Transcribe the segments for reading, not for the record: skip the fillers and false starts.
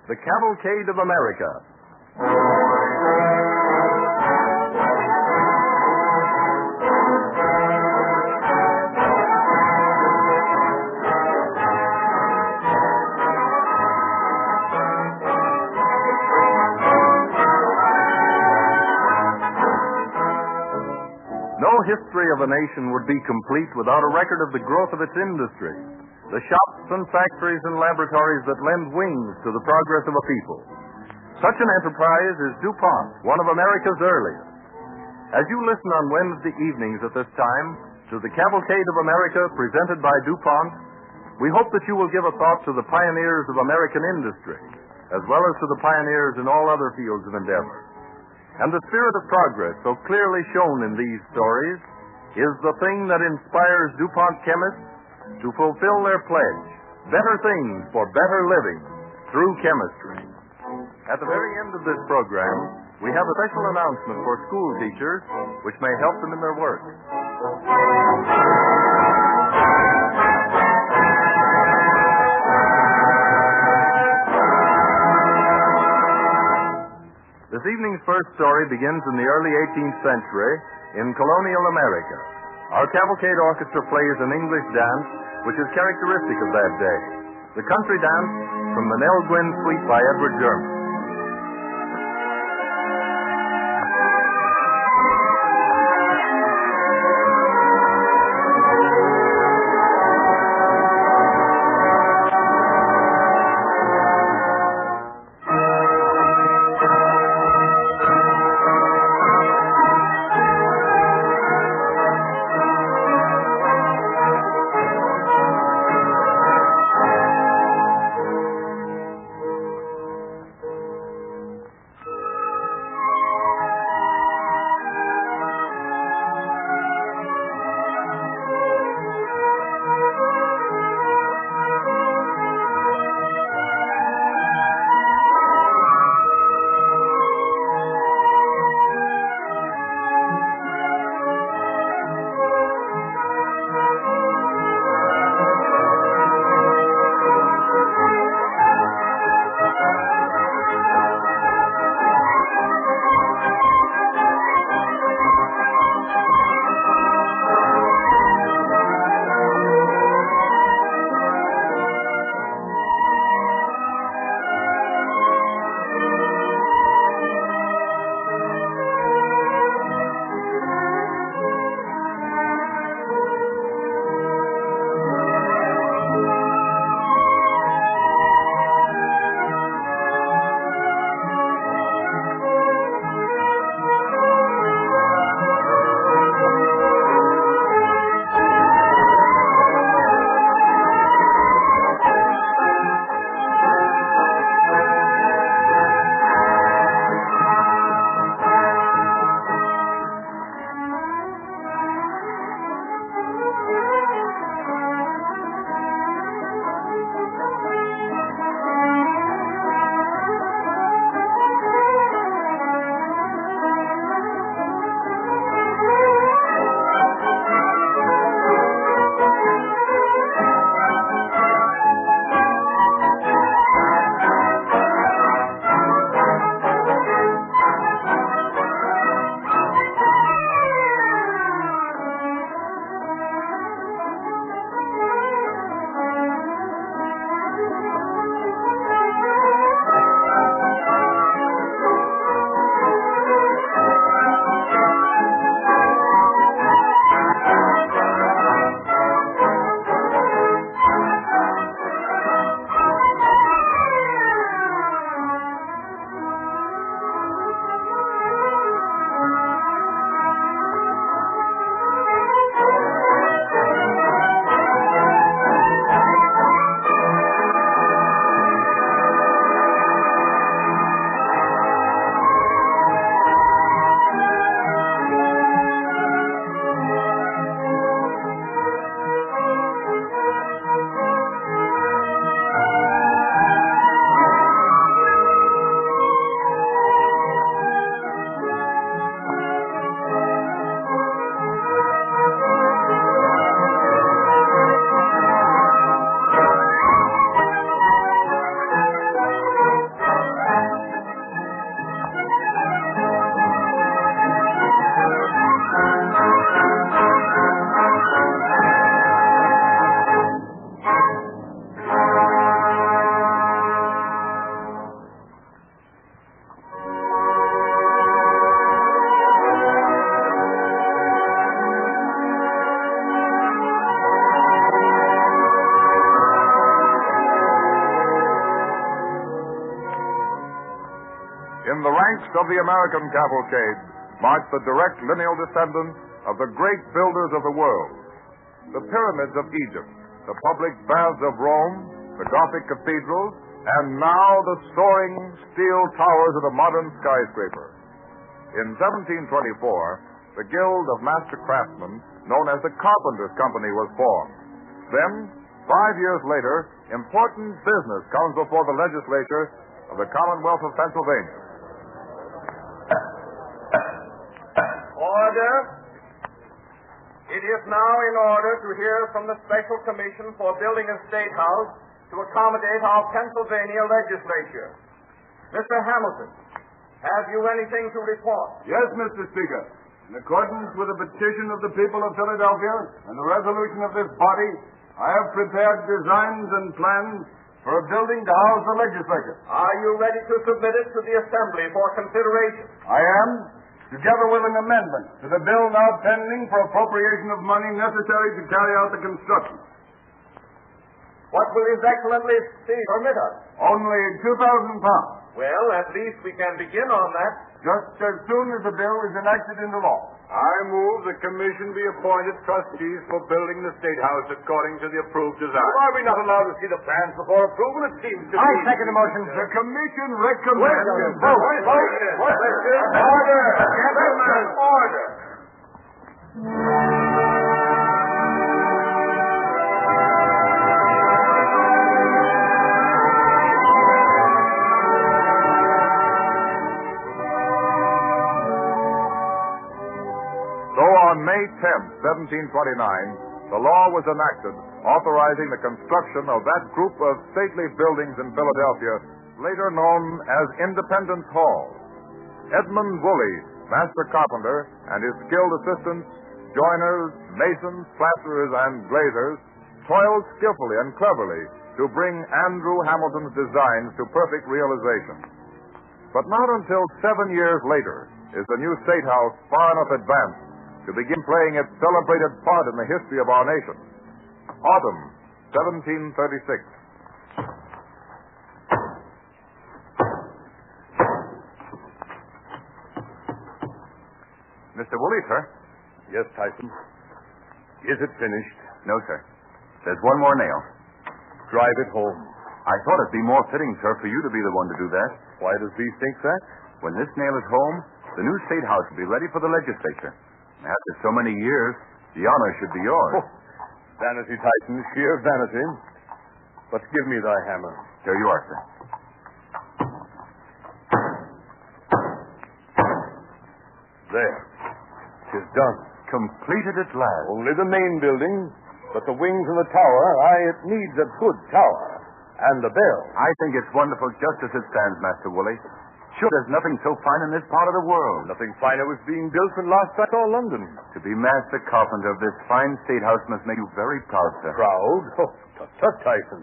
the Cavalcade of America. No history of a nation would be complete without a record of the growth of its industry, the shops and factories and laboratories that lend wings to the progress of a people. Such an enterprise is DuPont, one of America's earliest. As you listen on Wednesday evenings at this time to the Cavalcade of America presented by DuPont, we hope that you will give a thought to the pioneers of American industry, as well as to the pioneers in all other fields of endeavor. And the spirit of progress so clearly shown in these stories is the thing that inspires DuPont chemists to fulfill their pledge, better things for better living through chemistry. At the very end of this program, we have a special announcement for school teachers which may help them in their work. This evening's first story begins in the early 18th century in colonial America. Our Cavalcade Orchestra plays an English dance which is characteristic of that day. The country dance from the Nell Gwynn Suite by Edward German. In the ranks of the American cavalcade marched the direct lineal descendants of the great builders of the world. The pyramids of Egypt, the public baths of Rome, the Gothic cathedrals, and now the soaring steel towers of the modern skyscraper. In 1724, the Guild of Master Craftsmen, known as the Carpenters' Company, was formed. Then, 5 years later, important business comes before the legislature of the Commonwealth of Pennsylvania. Order. It is now in order to hear from the Special Commission for Building a State House to accommodate our Pennsylvania legislature. Mr. Hamilton, have you anything to report? Yes, Mr. Speaker. In accordance with the petition of the people of Philadelphia and the resolution of this body, I have prepared designs and plans for a building to house the legislature. Are you ready to submit it to the Assembly for consideration? I am, together with an amendment to the bill now pending for appropriation of money necessary to carry out the construction. What will His Excellency permit us? Only £2,000. Well, at least we can begin on that. Just as soon as the bill is enacted into law. I move the commission be appointed trustees for building the State House according to the approved design. Why are we not allowed to see the plans before approval? It seems to me... I second the motion. The commission recommends... Order! Gentlemen, order! On May 10, 1729, the law was enacted authorizing the construction of that group of stately buildings in Philadelphia, later known as Independence Hall. Edmund Woolley, master carpenter, and his skilled assistants, joiners, masons, plasterers, and glazers, toiled skillfully and cleverly to bring Andrew Hamilton's designs to perfect realization. But not until 7 years later is the new State House far enough advanced to begin playing its celebrated part in the history of our nation. Autumn, 1736. Mr. Woolley, sir. Yes, Tyson. Is it finished? No, sir. There's one more nail. Drive it home. I thought it'd be more fitting, sir, for you to be the one to do that. Why does thee think that? When this nail is home, the new State House will be ready for the legislature. After so many years, the honor should be yours. Oh, vanity, Tyson, sheer vanity. But give me thy hammer. Here you are, sir. There. 'Tis done. Completed at last. Only the main building, but the wings and the tower, it needs a good tower. And the bell. I think it's wonderful just as it stands, Master Woolley. Sure, there's nothing so fine in this part of the world. Nothing finer was being built when last I saw London. To be master carpenter of this fine State House must make you very proud, sir. Proud? Oh, tut, Tyson.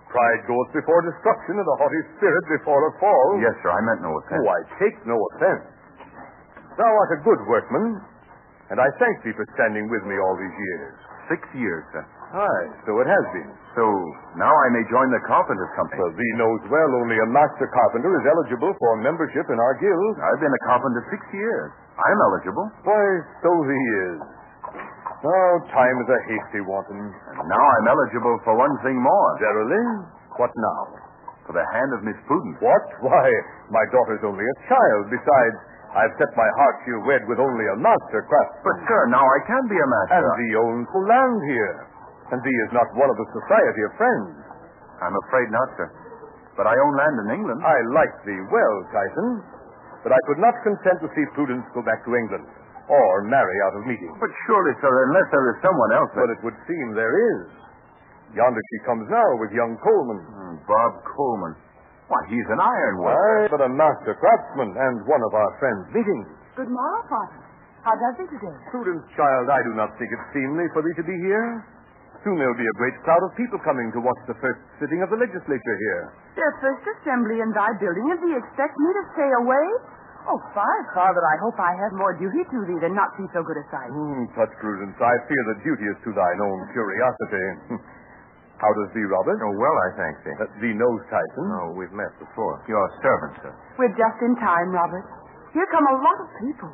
Pride goes before destruction and a haughty spirit before a fall. Yes, sir, I meant no offense. Oh, I take no offense. Thou art a good workman, and I thank thee for standing with me all these years. 6 years, sir. Aye, so it has been. So now I may join the Carpenters' Company. Well, thee knows well only a master carpenter is eligible for membership in our guild. I've been a carpenter 6 years. I'm eligible. Why, so thee is. Oh, time is a hasty wanton. And now I'm eligible for one thing more. Verily? What now? For the hand of Miss Prudence. What? Why, my daughter's only a child. Besides, I've set my heart she'll wed with only a master craftsman. But, sir, now I can be a master. And thee owns the land here. And thee is not one of the Society of Friends. I'm afraid not, sir. But I own land in England. I like thee well, Tyson. But I could not consent to see Prudence go back to England. Or marry out of meeting. But surely, sir, unless there is someone else... But it would seem there is. Yonder she comes now with young Coleman. Bob Coleman. Why, he's an ironworker. Aye, but a master craftsman and one of our friends' meetings. Good morrow, Father. How does it today? Prudence, child, I do not think it seemly for thee to be here. Soon there'll be a great crowd of people coming to watch the first sitting of the legislature here. Their first assembly in thy building, and thee expect me to stay away? Oh, Father, I hope I have more duty to thee than not see so good a sight. Such Prudence, I fear the duty is to thine own curiosity. How does thee, Robert? Oh, well, I thank thee. Thee knows Tyson. Oh, we've met before. Your servant, sir. We're just in time, Robert. Here come a lot of people.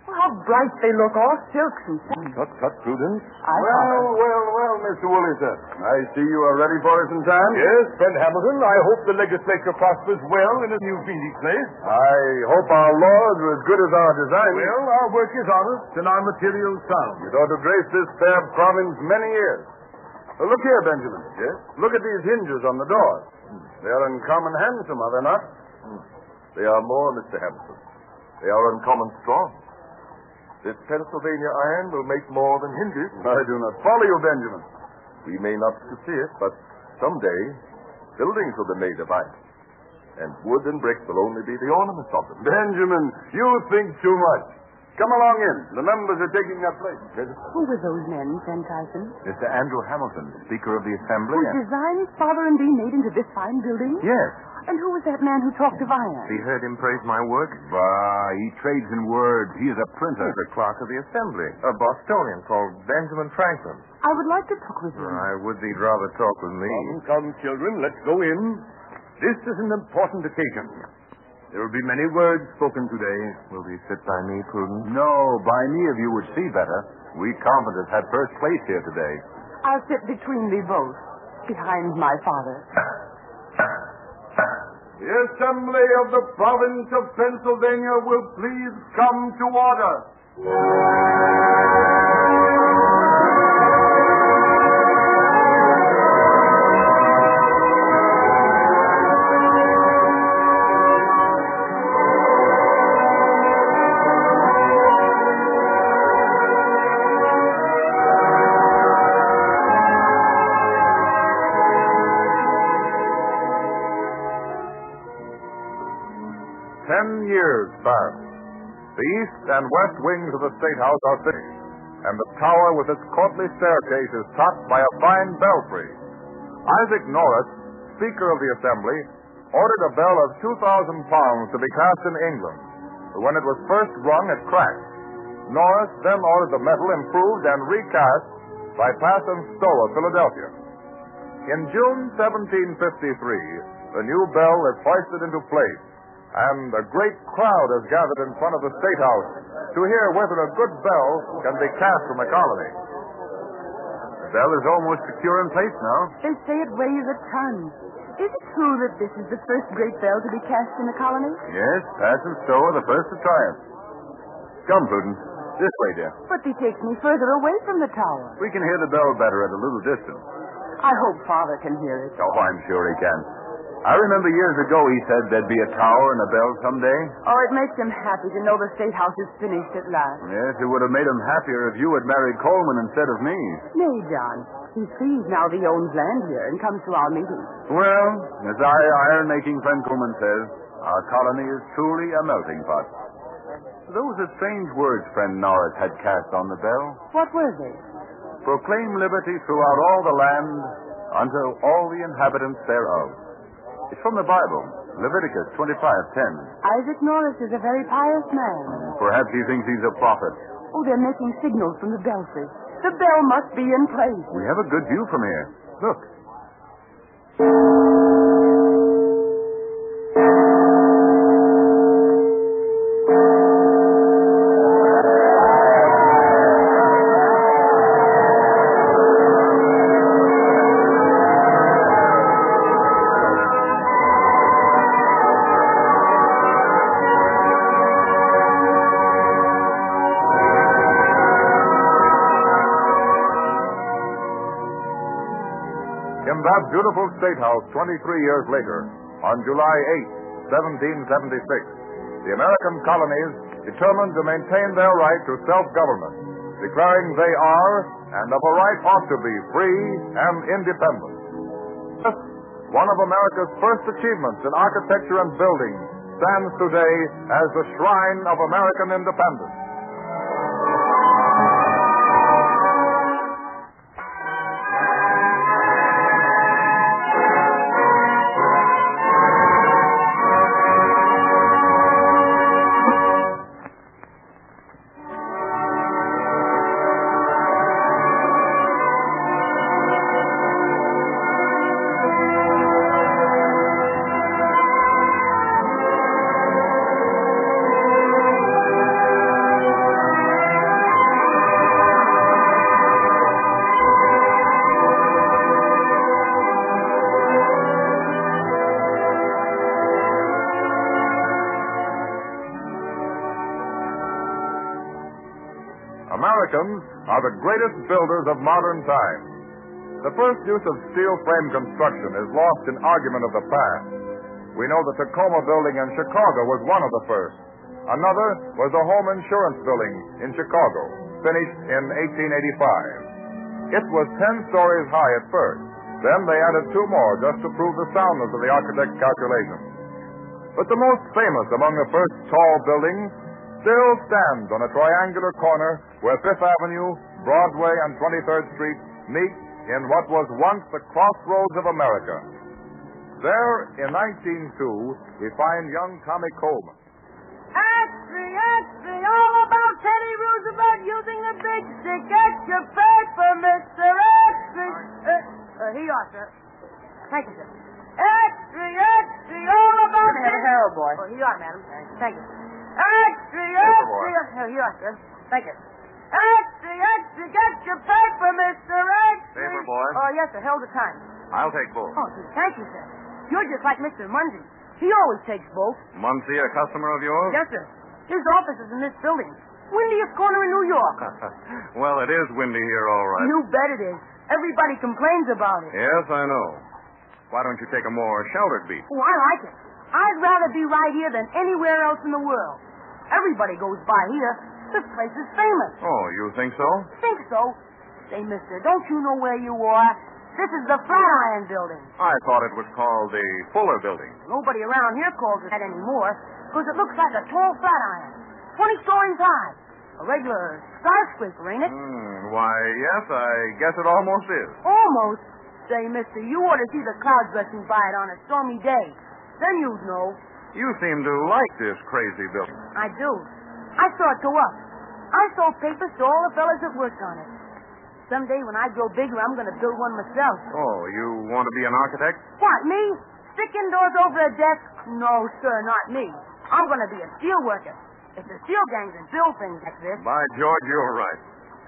Well, how bright they look, all silks and satins. Tut, Prudence. Well, Mr. Woollister. I see you are ready for us in time. Yes, friend Hamilton, I hope the legislature prospers well in a new meeting place. I hope our laws are as good as our design. Well, our work is honest and our materials sound. It ought to grace this fair province many years. Look here, Benjamin. Yes? Look at these hinges on the doors. They are uncommon handsome, are they not? They are more, Mr. Hamilton. They are uncommon strong. This Pennsylvania iron will make more than hinges. I do not follow you, Benjamin. We may not see it, but someday buildings will be made of iron. And wood and brick will only be the ornaments of them. Benjamin, you think too much. Come along in. The members are taking their place. Who were those men, friend Tyson? Mr. Andrew Hamilton, Speaker of the Assembly. Whose designs father and thee made into this fine building? Yes. And who was that man who talked of iron? He heard him praise my work? Bah, he trades in words. He is a printer. He's a clerk of the Assembly. A Bostonian called Benjamin Franklin. I would like to talk with him. I would they'd rather talk with me. Come, children, let's go in. This is an important occasion. There will be many words spoken today. Will you sit by me, Prudence? No, by me if you would see better. We carpenters had first place here today. I'll sit between thee both, behind my father. The Assembly of the Province of Pennsylvania will please come to order. Years passed. The east and west wings of the State House are finished, and the tower with its courtly staircase is topped by a fine belfry. Isaac Norris, Speaker of the Assembly, ordered a bell of 2,000 pounds to be cast in England. When it was first rung, it cracked. Norris then ordered the metal improved and recast by Pass and Stowe of Philadelphia. In June 1753, the new bell is hoisted into place, and a great crowd has gathered in front of the State House to hear whether a good bell can be cast from the colony. The bell is almost secure in place now. They say it weighs a ton. Is it true that this is the first great bell to be cast in the colony? Yes, Pass and Stowe are the first to try it. Come, Prudence. This way, dear. But he takes me further away from the tower. We can hear the bell better at a little distance. I hope Father can hear it. Oh, I'm sure he can. I remember years ago he said there'd be a tower and a bell someday. Oh, it makes him happy to know the State House is finished at last. Yes, it would have made him happier if you had married Coleman instead of me. Nay, John. He sees now he owns land here and comes to our meetings. Well, as our iron-making friend Coleman says, our colony is truly a melting pot. Those are strange words friend Norris had cast on the bell. What were they? Proclaim liberty throughout all the land unto all the inhabitants thereof. It's from the Bible, Leviticus 25:10. Isaac Norris is a very pious man. Perhaps he thinks he's a prophet. Oh, they're making signals from the belfry. The bell must be in place. We have a good view from here. Look. In that beautiful State House 23 years later, on July 8, 1776, the American colonies determined to maintain their right to self-government, declaring they are, and of a right ought to be, free and independent. This, one of America's first achievements in architecture and building, stands today as the shrine of American independence. Americans are the greatest builders of modern times. The first use of steel frame construction is lost in argument of the past. We know the Tacoma building in Chicago was one of the first. Another was the Home Insurance Building in Chicago, finished in 1885. It was 10 stories high at first. Then they added 2 more just to prove the soundness of the architect's calculations. But the most famous among the first tall buildings still stands on a triangular corner where Fifth Avenue, Broadway, and 23rd Street meet in what was once the crossroads of America. There, in 1902, we find young Tommy Coleman. Extra, all about Teddy Roosevelt using a big stick. Get your paper, Mr. Extra. Here you are, sir. Thank you, sir. Extra, all about Have a hair, boy. Oh, here you are, madam. Thank you. Extra. Here you are, sir. Thank you. Extra, get your paper, Mr. Extra. Paper, boy. Oh, yes, sir. Held the time. I'll take both. Oh, gee, thank you, sir. You're just like Mr. Mundy. He always takes both. Muncie, a customer of yours? Yes, sir. His office is in this building. Windiest corner in New York. Well, it is windy here, all right. You bet it is. Everybody complains about it. Yes, I know. Why don't you take a more sheltered beat? Oh, I like it. I'd rather be right here than anywhere else in the world. Everybody goes by here. This place is famous. Oh, you think so? Think so? Say, mister, don't you know where you are? This is the Flatiron Building. I thought it was called the Fuller Building. Nobody around here calls it that anymore because it looks like a tall flatiron. 20 stories high. A regular skyscraper, ain't it? Why, yes, I guess it almost is. Almost. Say, mister, you ought to see the clouds rushing by it on a stormy day. Then you'd know. You seem to like this crazy building. I do. I saw it go up. I sold papers to all the fellas that worked on it. Someday when I grow bigger, I'm going to build one myself. Oh, you want to be an architect? What, me? Stick indoors over a desk? No, sir, not me. I'm going to be a steel worker. It's the steel gangs that build things like this. By George, you're right.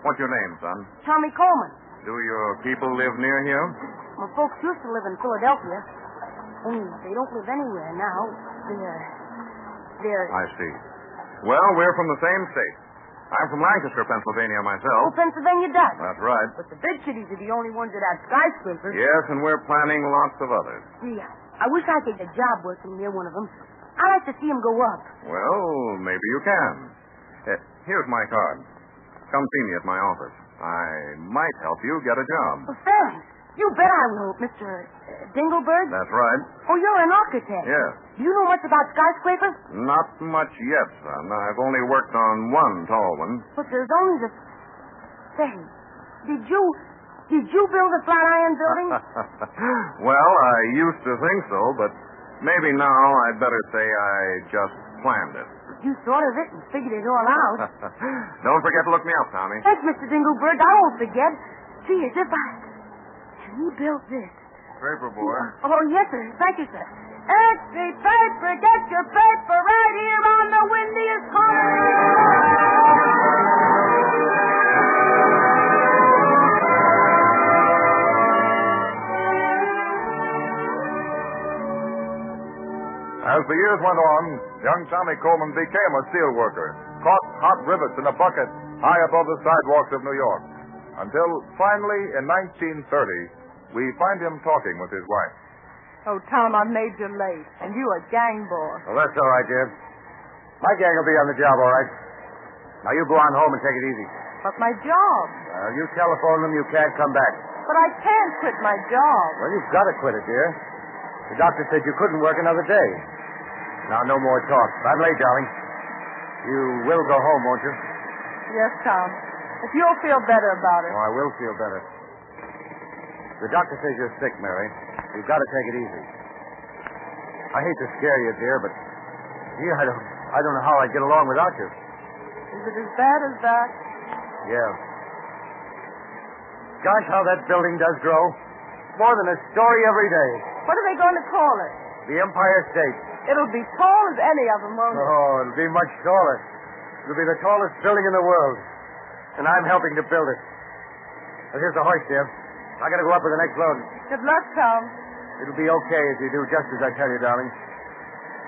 What's your name, son? Tommy Coleman. Do your people live near here? My folks used to live in Philadelphia. Only they don't live anywhere now. They're... I see. Well, we're from the same state. I'm from Lancaster, Pennsylvania, myself. Oh, Pennsylvania does. That's right. But the big cities are the only ones that have skyscrapers. Yes, and we're planning lots of others. Gee, I wish I could get a job working near one of them. I like to see them go up. Well, maybe you can. Here's my card. Come see me at my office. I might help you get a job. Well, thanks. You bet I will, Mr. Dingleberg. That's right. Oh, you're an architect. Yes. Do you know much about skyscrapers? Not much yet, son. I've only worked on one tall one. But there's only the... Say, did you build the Flatiron Building? Well, I used to think so, but maybe now I'd better say I just planned it. You thought of it and figured it all out. Don't forget to look me up, Tommy. Thanks, Mr. Dingleberg. I won't forget. Gee, as if I... He built this. Paper, boy. Oh, yes, sir. Thank you, sir. Extra paper. Get your paper right here on the windiest corner. As the years went on, young Tommy Coleman became a steel worker, caught hot rivets in a bucket high above the sidewalks of New York, until finally, in 1930, we find him talking with his wife. Oh, Tom, I made you late, and you a gang boss. Well, that's all right, dear. My gang will be on the job, all right. Now, you go on home and take it easy. But my job. You telephone them you can't come back. But I can't quit my job. Well, you've got to quit it, dear. The doctor said you couldn't work another day. Now, no more talk. I'm late, darling. You will go home, won't you? Yes, Tom. If you'll feel better about it. Oh, I will feel better. The doctor says you're sick, Mary. You've got to take it easy. I hate to scare you, dear, but gee, I don't know how I'd get along without you. Is it as bad as that? Yeah. Gosh, how that building does grow. More than a story every day. What are they going to call it? The Empire State. It'll be tall as any of them, won't it? Oh, it'll be much taller. It'll be the tallest building in the world. And I'm helping to build it. Well, here's the horse, dear. I gotta go up with the next load. Good luck, Tom. It'll be okay if you do just as I tell you, darling.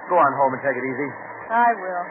Go on home and take it easy. I will.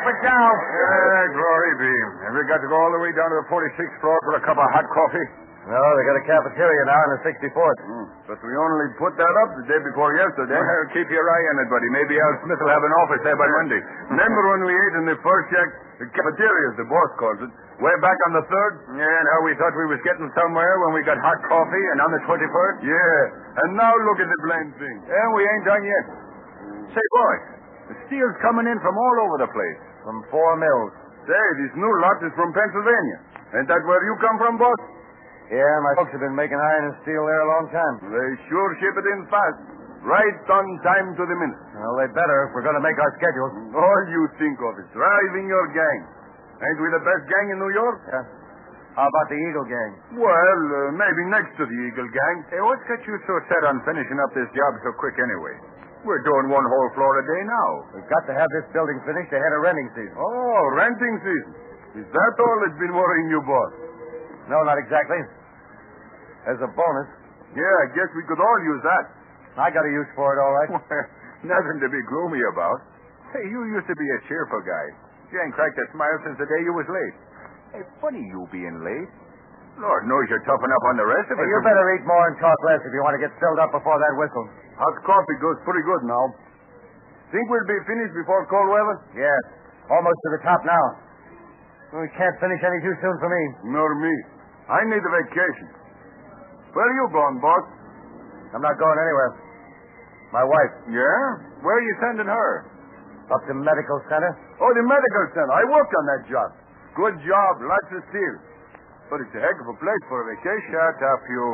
it down. Yeah, glory be. Have we got to go all the way down to the 46th floor for a cup of hot coffee? No, they got a cafeteria now in the 64th. But we only put that up the day before yesterday. Well, keep your eye on it, buddy. Maybe Al Smith will have an office there by Monday. Remember when we ate in the first shack? The cafeteria, as the boss calls it. Way back on the 3rd? Yeah, and how we thought we was getting somewhere when we got hot coffee and on the 21st? Yeah. And now look at the blame thing. And we ain't done yet. Say, boys, the steel's coming in from all over the place. From 4 mills. Say, this new lot is from Pennsylvania. Ain't that where you come from, boss? Yeah, my folks have been making iron and steel there a long time. They sure ship it in fast. Right on time to the minute. Well, they better if we're going to make our schedules. All you think of is driving your gang. Ain't we the best gang in New York? Yeah. How about the Eagle Gang? Well, maybe next to the Eagle Gang. Hey, what's got you so set on finishing up this job so quick anyway? We're doing one whole floor a day now. We've got to have this building finished ahead of renting season. Oh, renting season. Is that all that's been worrying you, boss? No, not exactly. As a bonus. Yeah, I guess we could all use that. I got a use for it, all right. Nothing to be gloomy about. Hey, you used to be a cheerful guy. You ain't cracked a smile since the day you was late. Hey, funny you being late. Lord knows you're tough enough on the rest of Hey, us. you better eat more and talk less if you want to get filled up before that whistle. Hot coffee goes pretty good now. Think we'll be finished before cold weather? Yes. Almost to the top now. We can't finish any too soon for me. Nor me. I need a vacation. Where are you going, boss? I'm not going anywhere. My wife. Yeah? Where are you sending her? Up to medical center. Oh, the medical center. I worked on that job. Good job. Lots of steel. But it's a heck of a place for a vacation. Shut up, you.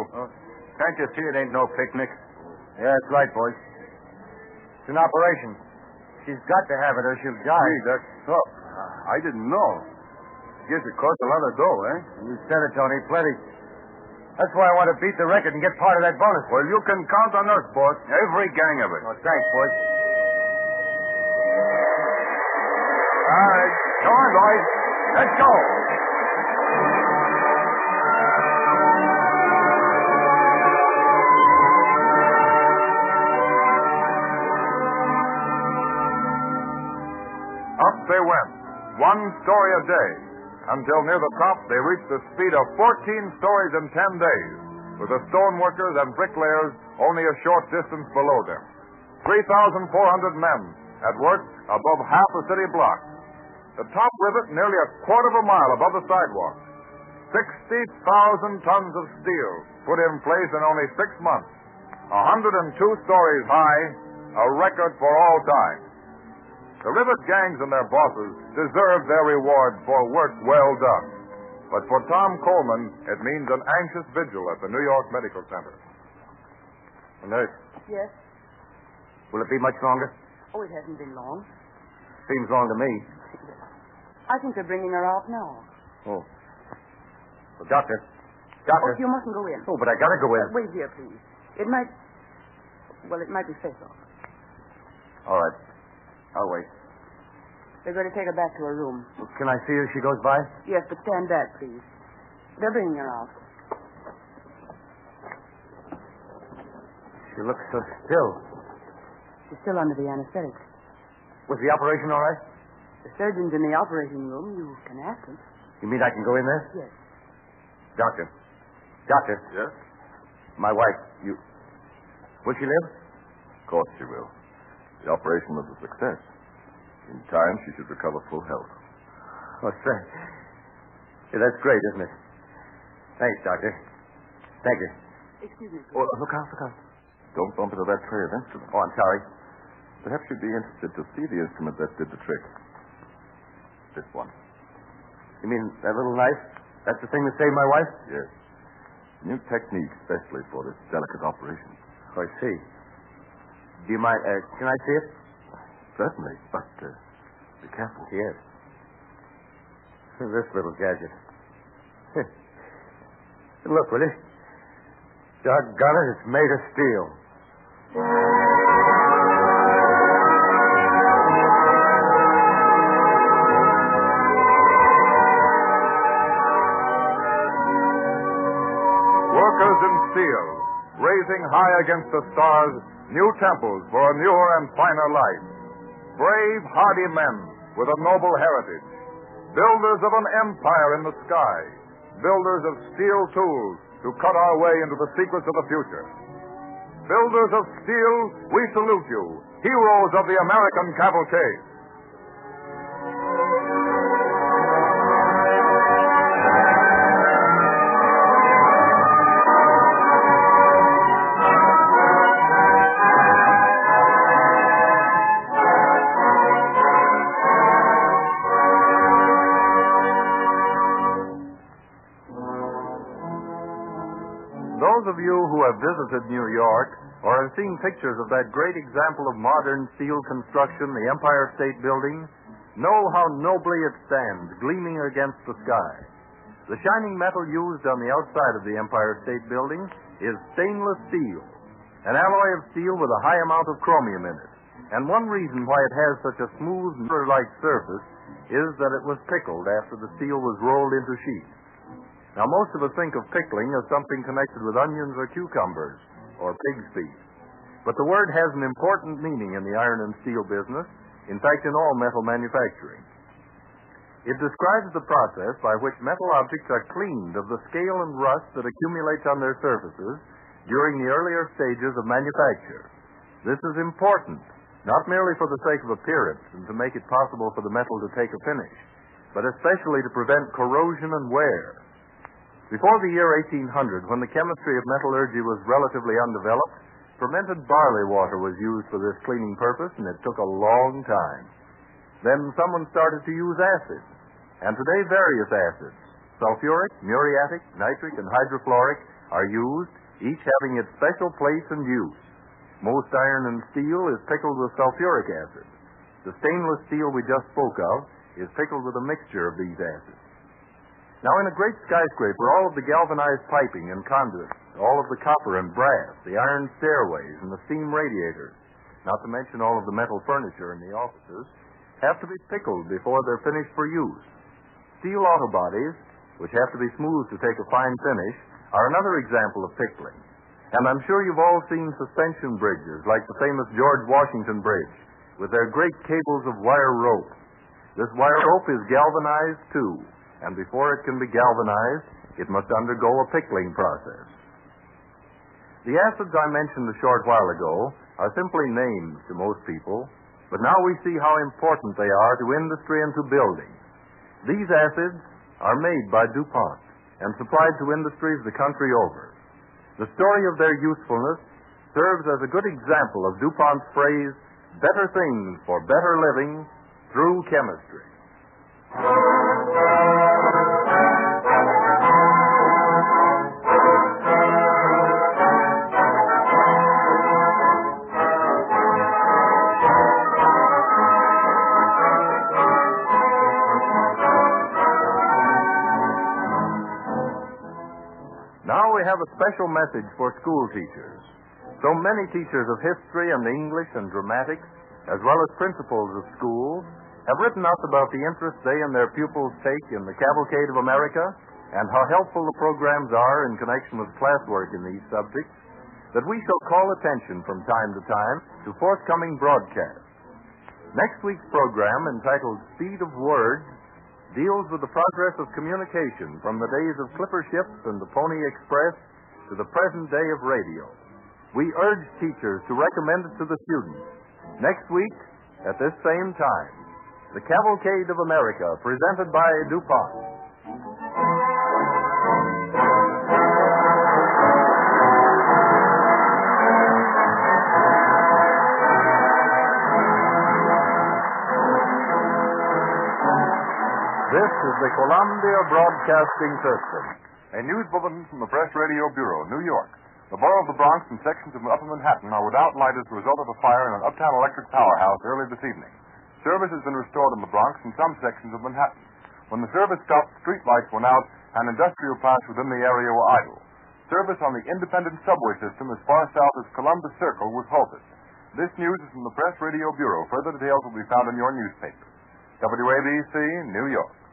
Can't you see it ain't no picnic? Yeah, that's right, boys. It's an operation. She's got to have it or she'll die. Gee, that's so. I didn't know. Guess it costs a lot of dough, eh? You said it, Tony. Plenty. That's why I want to beat the record and get part of that bonus. Well, you can count on us, boss. Every gang of it. Oh, thanks, boys. All right. Come on, boys. Let's go. Up they went, 1 story a day, until near the top they reached a speed of 14 stories in 10 days, with the stoneworkers and bricklayers only a short distance below them. 3,400 men at work above half a city block. The top rivet nearly a quarter of a mile above the sidewalk. 60,000 tons of steel put in place in only 6 months. 102 stories high, a record for all time. The rivet gangs and their bosses deserve their reward for work well done. But for Tom Coleman, it means an anxious vigil at the New York Medical Center. Nurse, Yes? will it be much longer? Oh, it hasn't been long. Seems long to me. I think they're bringing her out now. Oh. Well, doctor. Oh, you mustn't go in. Oh, but I gotta go in. Wait here, please. It might be fatal. All right. I'll wait. They're going to take her back to her room. Well, can I see her as she goes by? Yes, but stand back, please. They're bringing her out. She looks so still. She's still under the anesthetic. Was the operation all right? The surgeon's in the operating room. You can ask him. You mean I can go in there? Yes. Doctor. Doctor. Yes? My wife. Will she live? Of course she will. The operation was a success. In time, she should recover full health. Oh, say. Yeah, that's great, isn't it? Thanks, Doctor. Thank you. Excuse me, please. Oh, look out, look out. Don't bump into that tray of instruments. Oh, I'm sorry. Perhaps you'd be interested to see the instrument that did the trick. This one. You mean that little knife? That's the thing that saved my wife? Yes. New technique, especially for this delicate operation. Oh, I see. Do you mind, can I see it? Certainly, but be careful. Yes. This little gadget. Look, will you? Doggone it, it's made of steel. Workers in steel, raising high against the stars new temples for a newer and finer life. Brave, hardy men, with a noble heritage. Builders of an empire in the sky. Builders of steel tools to cut our way into the secrets of the future. Builders of steel, we salute you, heroes of the American Cavalcade. Those of you who have visited New York or have seen pictures of that great example of modern steel construction, the Empire State Building, know how nobly it stands, gleaming against the sky. The shining metal used on the outside of the Empire State Building is stainless steel, an alloy of steel with a high amount of chromium in it. And one reason why it has such a smooth, mirror-like surface is that it was pickled after the steel was rolled into sheets. Now, most of us think of pickling as something connected with onions or cucumbers or pig's feet. But the word has an important meaning in the iron and steel business, in fact, in all metal manufacturing. It describes the process by which metal objects are cleaned of the scale and rust that accumulates on their surfaces during the earlier stages of manufacture. This is important, not merely for the sake of appearance and to make it possible for the metal to take a finish, but especially to prevent corrosion and wear. Before the year 1800, when the chemistry of metallurgy was relatively undeveloped, fermented barley water was used for this cleaning purpose, and it took a long time. Then someone started to use acids, and today various acids, sulfuric, muriatic, nitric, and hydrofluoric, are used, each having its special place and use. Most iron and steel is pickled with sulfuric acid. The stainless steel we just spoke of is pickled with a mixture of these acids. Now, in a great skyscraper, all of the galvanized piping and conduits, all of the copper and brass, the iron stairways, and the steam radiators, not to mention all of the metal furniture in the offices, have to be pickled before they're finished for use. Steel auto bodies, which have to be smoothed to take a fine finish, are another example of pickling. And I'm sure you've all seen suspension bridges, like the famous George Washington Bridge, with their great cables of wire rope. This wire rope is galvanized, too. And before it can be galvanized, it must undergo a pickling process. The acids I mentioned a short while ago are simply names to most people, but now we see how important they are to industry and to building. These acids are made by DuPont and supplied to industries the country over. The story of their usefulness serves as a good example of DuPont's phrase, better things for better living through chemistry. Now we have a special message for school teachers. So many teachers of history and English and dramatics, as well as principals of schools, have written us about the interest they and their pupils take in the Cavalcade of America and how helpful the programs are in connection with classwork in these subjects, that we shall call attention from time to time to forthcoming broadcasts. Next week's program, entitled Speed of Words, deals with the progress of communication from the days of clipper ships and the Pony Express to the present day of radio. We urge teachers to recommend it to the students. Next week, at this same time, the Cavalcade of America, presented by DuPont. This is the Columbia Broadcasting System. A news bulletin from the Press Radio Bureau, New York. The borough of the Bronx and sections of Upper Manhattan are without light as a result of a fire in an uptown electric powerhouse early this evening. Service has been restored in the Bronx and some sections of Manhattan. When the service stopped, street lights went out and industrial plants within the area were idle. Service on the independent subway system as far south as Columbus Circle was halted. This news is from the Press Radio Bureau. Further details will be found in your newspaper. WABC, New York.